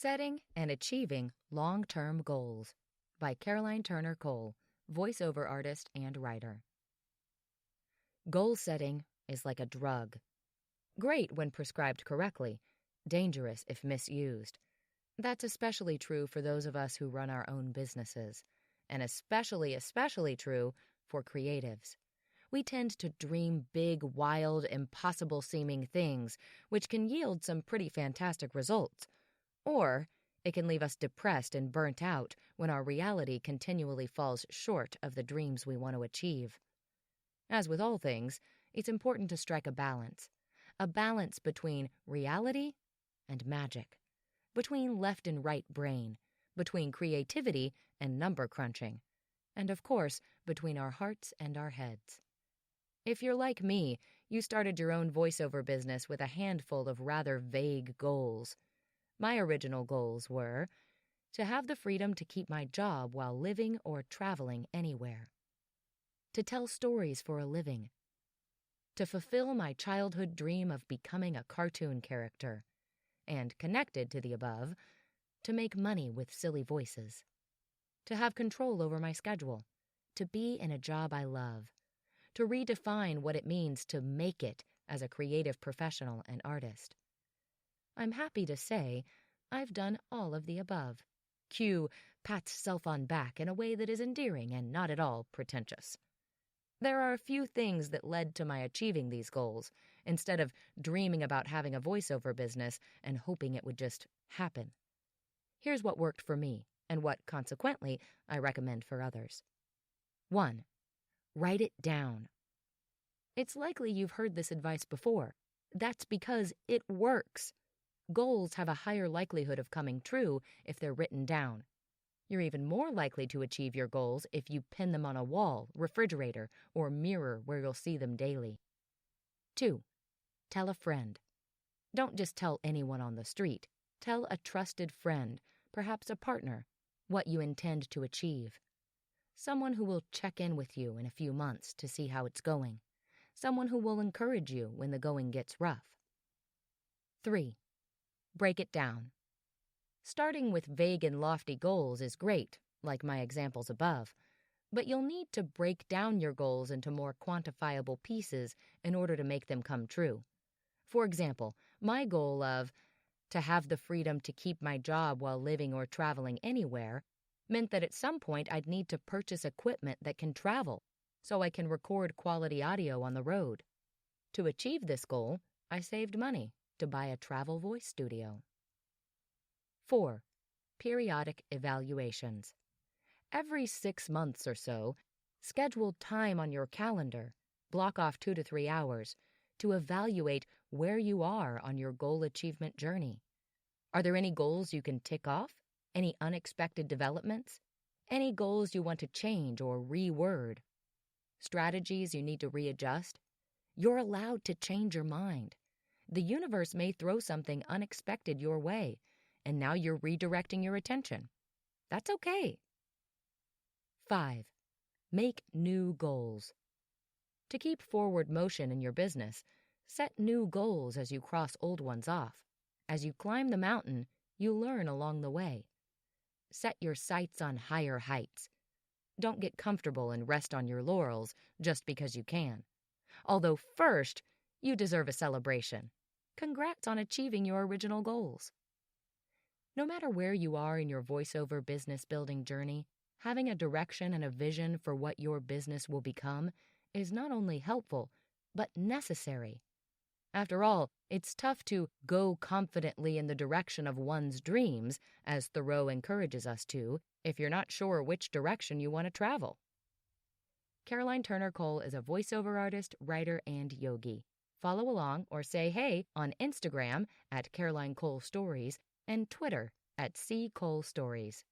Setting and Achieving Long-Term Goals by Caroline Turner Cole, voiceover artist and writer. Goal setting is like a drug. Great when prescribed correctly, dangerous if misused. That's especially true for those of us who run our own businesses, and especially true for creatives. We tend to dream big, wild, impossible-seeming things, which can yield some pretty fantastic results. Or it can leave us depressed and burnt out when our reality continually falls short of the dreams we want to achieve. As with all things, it's important to strike a balance between reality and magic, between left and right brain, between creativity and number crunching, and of course, between our hearts and our heads. If you're like me, you started your own voiceover business with a handful of rather vague goals. My original goals were to have the freedom to keep my job while living or traveling anywhere, to tell stories for a living, to fulfill my childhood dream of becoming a cartoon character, and connected to the above, to make money with silly voices, to have control over my schedule, to be in a job I love, to redefine what it means to make it as a creative professional and artist. I'm happy to say I've done all of the above. Cue pats self on back in a way that is endearing and not at all pretentious. There are a few things that led to my achieving these goals, instead of dreaming about having a voiceover business and hoping it would just happen. Here's what worked for me, and what, consequently, I recommend for others. 1. Write it down. It's likely you've heard this advice before. That's because it works. Goals have a higher likelihood of coming true if they're written down. You're even more likely to achieve your goals if you pin them on a wall, refrigerator, or mirror where you'll see them daily. 2. Tell a friend. Don't just tell anyone on the street. Tell a trusted friend, perhaps a partner, what you intend to achieve. Someone who will check in with you in a few months to see how it's going. Someone who will encourage you when the going gets rough. 3. Break it down. Starting with vague and lofty goals is great, like my examples above, but you'll need to break down your goals into more quantifiable pieces in order to make them come true. For example, my goal of to have the freedom to keep my job while living or traveling anywhere meant that at some point I'd need to purchase equipment that can travel, so I can record quality audio on the road. To achieve this goal, I saved money to buy a travel voice studio. 4. Periodic evaluations. Every 6 months or so, schedule time on your calendar, block off 2 to 3 hours, to evaluate where you are on your goal achievement journey. Are there any goals you can tick off? Any unexpected developments? Any goals you want to change or reword? Strategies you need to readjust? You're allowed to change your mind. The universe may throw something unexpected your way, and now you're redirecting your attention. That's okay. 5. Make new goals. To keep forward motion in your business, set new goals as you cross old ones off. As you climb the mountain, you learn along the way. Set your sights on higher heights. Don't get comfortable and rest on your laurels just because you can. Although first, you deserve a celebration. Congrats on achieving your original goals. No matter where you are in your voiceover business building journey, having a direction and a vision for what your business will become is not only helpful, but necessary. After all, it's tough to go confidently in the direction of one's dreams, as Thoreau encourages us to, if you're not sure which direction you want to travel. Caroline Turner Cole is a voiceover artist, writer, and yogi. Follow along or say hey on Instagram at Caroline Cole Stories and Twitter at C. Cole Stories.